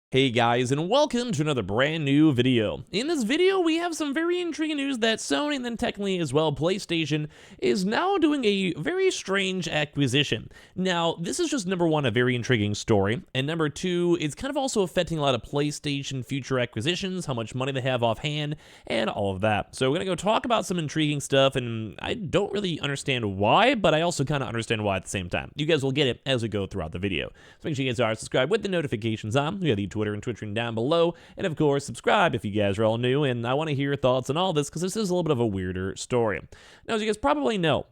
Hey guys, and welcome to another brand new video. In this video, we have some very intriguing news that Sony, and then technically as well PlayStation, is now doing a very strange acquisition. Now, this is just number one, a very intriguing story, and number two, it's kind of also affecting a lot of PlayStation future acquisitions, how much money they have offhand, and all of that. So we're gonna go talk about some intriguing stuff, and I don't really understand why, but I also kind of understand why at the same time. You guys will get it as we go throughout the video. So make sure you guys are subscribed with the notifications on. We have the Twitter and Twitching down below, and of course subscribe if you guys are all new, and I want to hear your thoughts on all this because this is a little bit of a weirder story. Now, as you guys probably know,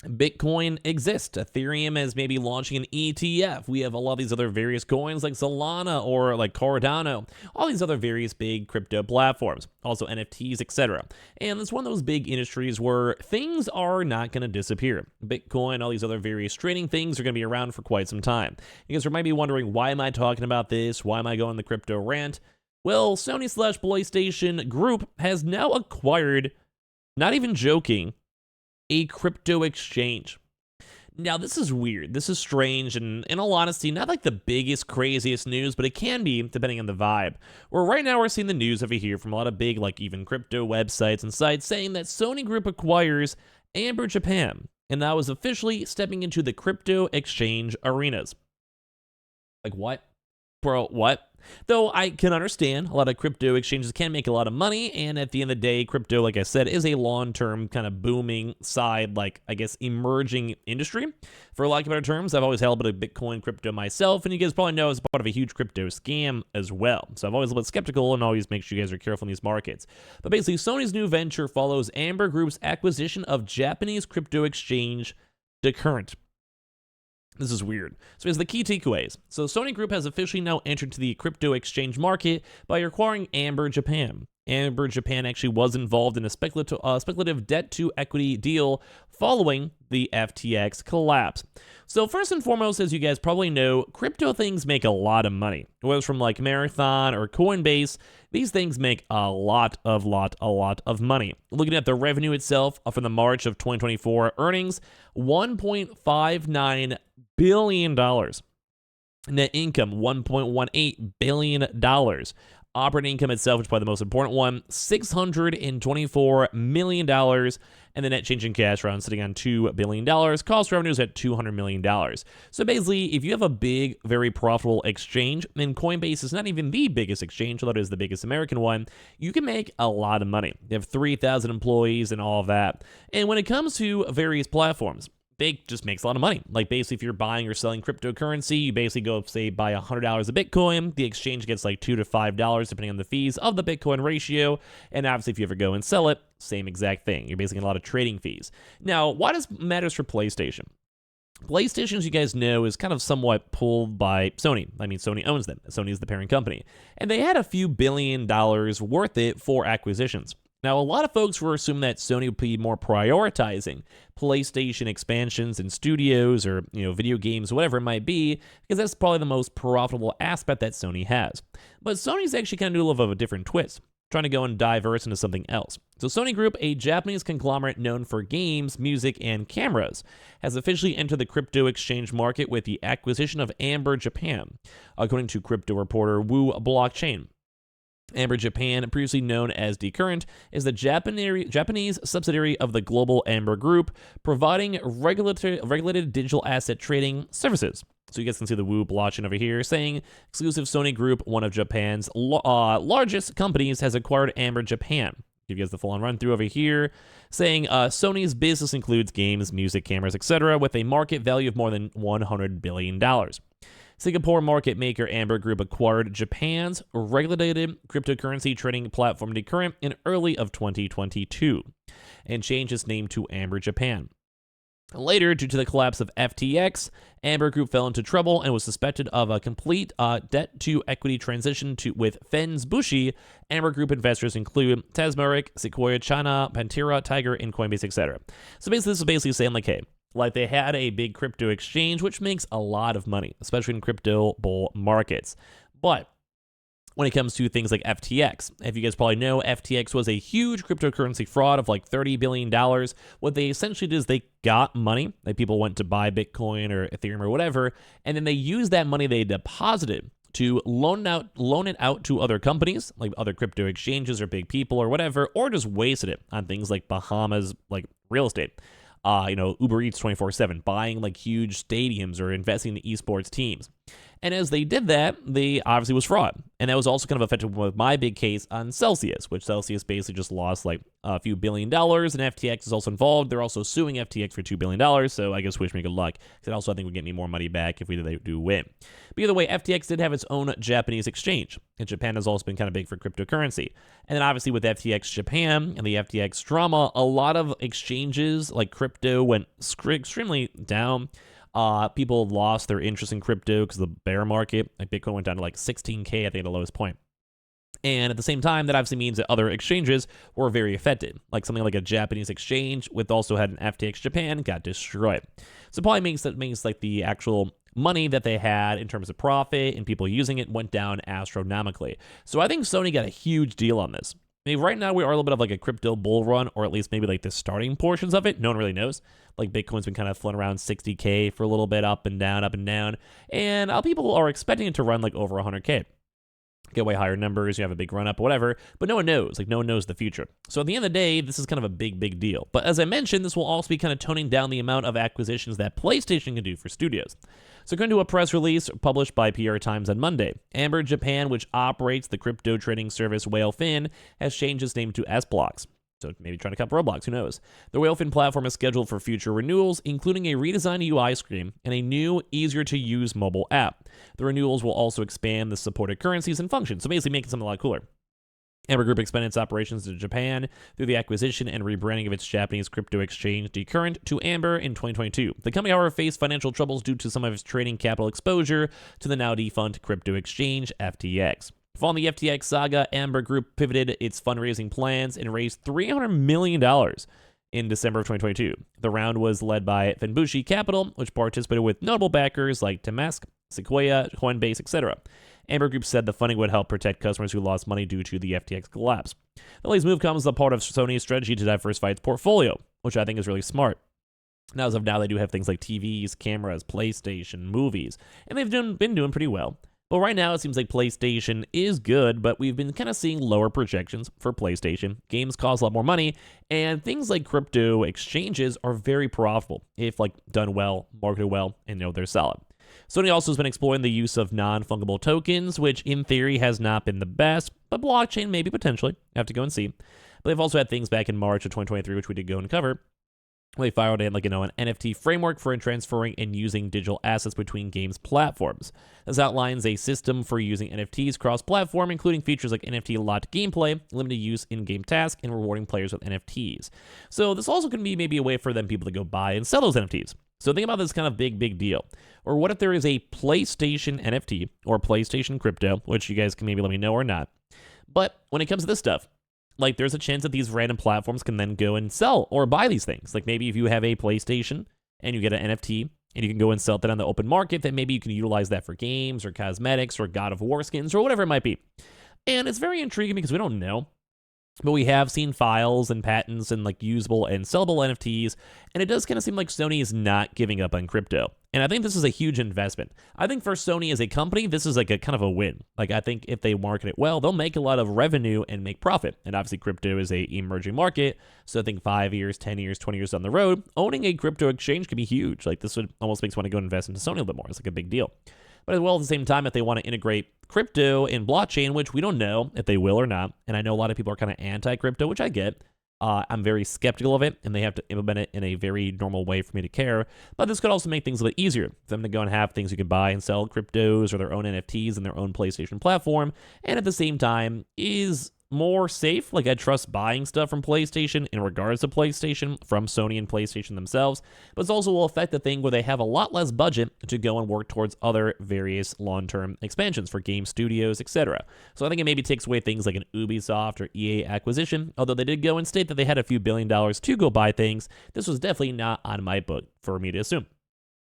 Bitcoin exists. Ethereum is maybe launching an ETF. We have a lot of these other various coins like Solana or like Cardano, all these other various big crypto platforms, also NFTs, etc. And it's one of those big industries where things are not going to disappear. Bitcoin, all these other various trading things are going to be around for quite some time. You guys might be wondering, why am I talking about this? Why am I going the crypto rant? Well, Sony/PlayStation Group has now acquired, not even joking, a crypto exchange. Now, this is weird. This is strange, and in all honesty, not like the biggest, craziest news, but it can be, depending on the vibe. Where right now we're seeing the news over here from a lot of big, like even crypto websites and sites saying that Sony Group acquires Amber Japan, and now is officially stepping into the crypto exchange arenas. Like, what? Bro, what? Though I can understand, a lot of crypto exchanges can make a lot of money, and at the end of the day, crypto, like I said, is a long-term kind of booming side, like, I guess, emerging industry. For lack of better terms, I've always held a bit of Bitcoin crypto myself, and you guys probably know it's part of a huge crypto scam as well. So I'm always a little bit skeptical and always make sure you guys are careful in these markets. But basically, Sony's new venture follows Amber Group's acquisition of Japanese crypto exchange Decurrent. This is weird. So here's the key takeaways. So Sony Group has officially now entered to the crypto exchange market by acquiring Amber Japan. Amber Japan actually was involved in a speculative debt-to-equity deal following the FTX collapse. So first and foremost, as you guys probably know, crypto things make a lot of money. Whether it's from like Marathon or Coinbase, these things make a lot of money. Looking at the revenue itself from the March of 2024 earnings, $1.59 billion. Net income, $1.18 billion. Operating income itself, which is probably the most important one, $624 million, and the net change in cash around sitting on $2 billion. Cost revenues at $200 million. So basically, if you have a big, very profitable exchange, and Coinbase is not even the biggest exchange, although it is the biggest American one, you can make a lot of money. You have 3,000 employees and all of that. And when it comes to various platforms, they just makes a lot of money. Like basically, if you're buying or selling cryptocurrency, you basically go, say, buy $100 of Bitcoin. The exchange gets like $2 to $5 depending on the fees of the Bitcoin ratio. And obviously, if you ever go and sell it, same exact thing. You're basically getting a lot of trading fees. Now, why does matters for PlayStation? PlayStation, as you guys know, is kind of somewhat pulled by Sony. I mean, Sony owns them. Sony is the parent company. And they had a few $1 billion worth it for acquisitions. Now, a lot of folks were assuming that Sony would be more prioritizing PlayStation expansions and studios or, video games, whatever it might be, because that's probably the most profitable aspect that Sony has. But Sony's actually kind of doing a little bit of a different twist, trying to go and diverse into something else. So Sony Group, a Japanese conglomerate known for games, music, and cameras, has officially entered the crypto exchange market with the acquisition of Amber Japan, according to crypto reporter Wu Blockchain. Amber Japan, previously known as Decurrent, is the Japanese subsidiary of the global Amber Group, providing regulated digital asset trading services. So you guys can see the Wu blockchain over here saying exclusive Sony Group, one of Japan's largest companies, has acquired Amber Japan. Give you guys the full-on run-through over here, saying Sony's business includes games, music, cameras, etc., with a market value of more than $100 billion. Singapore market maker Amber Group acquired Japan's regulated cryptocurrency trading platform Decurrent in early of 2022 and changed its name to Amber Japan. Later, due to the collapse of FTX, Amber Group fell into trouble and was suspected of a complete debt-to-equity transition with Fens Bushi. Amber Group investors include Tasmaric, Sequoia China, Pantera, Tiger, and Coinbase, etc. So basically, this is basically saying like, hey, like they had a big crypto exchange, which makes a lot of money, especially in crypto bull markets. But when it comes to things like FTX, if you guys probably know, FTX was a huge cryptocurrency fraud of like $30 billion. What they essentially did is they got money, like people went to buy Bitcoin or Ethereum or whatever, and then they used that money they deposited to loan it out to other companies, like other crypto exchanges or big people or whatever, or just wasted it on things like Bahamas, like real estate. Uber Eats 24/7, buying like huge stadiums or investing in esports teams. And as they did that, they obviously was fraud. And that was also kind of affected with my big case on Celsius, which Celsius basically just lost like a few $1 billion, and FTX is also involved. They're also suing FTX for $2 billion, so I guess wish me good luck. Because also I think would get me more money back if they do win. But either way, FTX did have its own Japanese exchange, and Japan has also been kind of big for cryptocurrency. And then obviously with FTX Japan and the FTX drama, a lot of exchanges like crypto went extremely down. People lost their interest in crypto because of the bear market. Like Bitcoin went down to like 16K, I think, at the lowest point. And at the same time, that obviously means that other exchanges were very affected. Like something like a Japanese exchange with also had an FTX Japan got destroyed. So it probably means like the actual money that they had in terms of profit and people using it went down astronomically. So I think Sony got a huge deal on this. I mean, right now we are a little bit of like a crypto bull run, or at least maybe like the starting portions of it. No one really knows. Like Bitcoin's been kind of floating around 60K for a little bit, up and down, up and down. And people are expecting it to run like over 100K. Get way higher numbers, you have a big run up, whatever, but no one knows. Like, no one knows the future. So at the end of the day, this is kind of a big deal. But as I mentioned, this will also be kind of toning down the amount of acquisitions that PlayStation can do for studios. So according to a press release published by PR Times on Monday, Amber Japan, which operates the crypto trading service Whalefin, has changed its name to S-Blocks. So maybe trying to cut Roblox, who knows? The Whalefin platform is scheduled for future renewals, including a redesigned UI screen and a new, easier-to-use mobile app. The renewals will also expand the supported currencies and functions, so basically making something a lot cooler. Amber Group expanded its operations to Japan through the acquisition and rebranding of its Japanese crypto exchange Decurrent to Amber in 2022. The company, however, faced financial troubles due to some of its trading capital exposure to the now defunct crypto exchange FTX. Following the FTX saga, Amber Group pivoted its fundraising plans and raised $300 million in December of 2022. The round was led by Fenbushi Capital, which participated with notable backers like Temasek, Sequoia, Coinbase, etc. Amber Group said the funding would help protect customers who lost money due to the FTX collapse. The latest move comes as a part of Sony's strategy to diversify its portfolio, which I think is really smart. Now, as of now, they do have things like TVs, cameras, PlayStation, movies, and they've been doing pretty well. But right now, it seems like PlayStation is good, but we've been kind of seeing lower projections for PlayStation. Games cost a lot more money, and things like crypto exchanges are very profitable if done well, marketed well, and they're solid. Sony also has been exploring the use of non-fungible tokens, which in theory has not been the best, but blockchain maybe potentially. I have to go and see. But they've also had things back in March of 2023, which we did go and cover. They filed in an NFT framework for transferring and using digital assets between games platforms. This outlines a system for using NFTs cross-platform, including features like NFT locked gameplay, limited use in-game tasks, and rewarding players with NFTs. So this also can be maybe a way for people to go buy and sell those NFTs. So think about this kind of big deal. Or what if there is a PlayStation NFT or PlayStation crypto, which you guys can maybe let me know or not. But when it comes to this stuff, there's a chance that these random platforms can then go and sell or buy these things. Like maybe if you have a PlayStation and you get an NFT and you can go and sell that on the open market, then maybe you can utilize that for games or cosmetics or God of War skins or whatever it might be. And it's very intriguing because we don't know. But we have seen files and patents and usable and sellable NFTs, and it does kind of seem like Sony is not giving up on crypto. And I think this is a huge investment. I think for Sony as a company, this is a kind of a win. I think if they market it well, they'll make a lot of revenue and make profit. And obviously crypto is a emerging market, so I think 5 years, 10 years, 20 years down the road, owning a crypto exchange could be huge. This would almost make me want to go invest into Sony a little bit more. It's a big deal. But as well, at the same time, if they want to integrate crypto and blockchain, which we don't know if they will or not, and I know a lot of people are kind of anti-crypto, which I get. I'm very skeptical of it, and they have to implement it in a very normal way for me to care. But this could also make things a bit easier for them to go and have things you can buy and sell cryptos or their own NFTs in their own PlayStation platform, and at the same time is more safe. I trust buying stuff from PlayStation in regards to PlayStation from Sony and PlayStation themselves, but it also will affect the thing where they have a lot less budget to go and work towards other various long-term expansions for game studios, etc. So I think it maybe takes away things like an Ubisoft or EA acquisition, although they did go and state that they had a few $1 billion to go buy things. This was definitely not on my book for me to assume.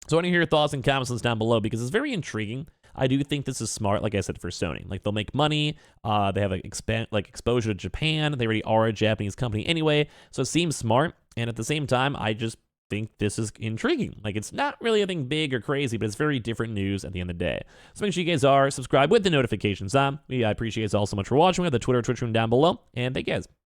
So I want to hear your thoughts and comments down below because it's very intriguing. I do think this is smart, like I said, for Sony. They'll make money. They have exposure to Japan. They already are a Japanese company anyway, so it seems smart. And at the same time, I just think this is intriguing. Like, it's not really anything big or crazy, but it's very different news at the end of the day. So make sure you guys are subscribed with the notifications on. I appreciate you guys all so much for watching. We have the Twitter, Twitch room down below, and thank you guys.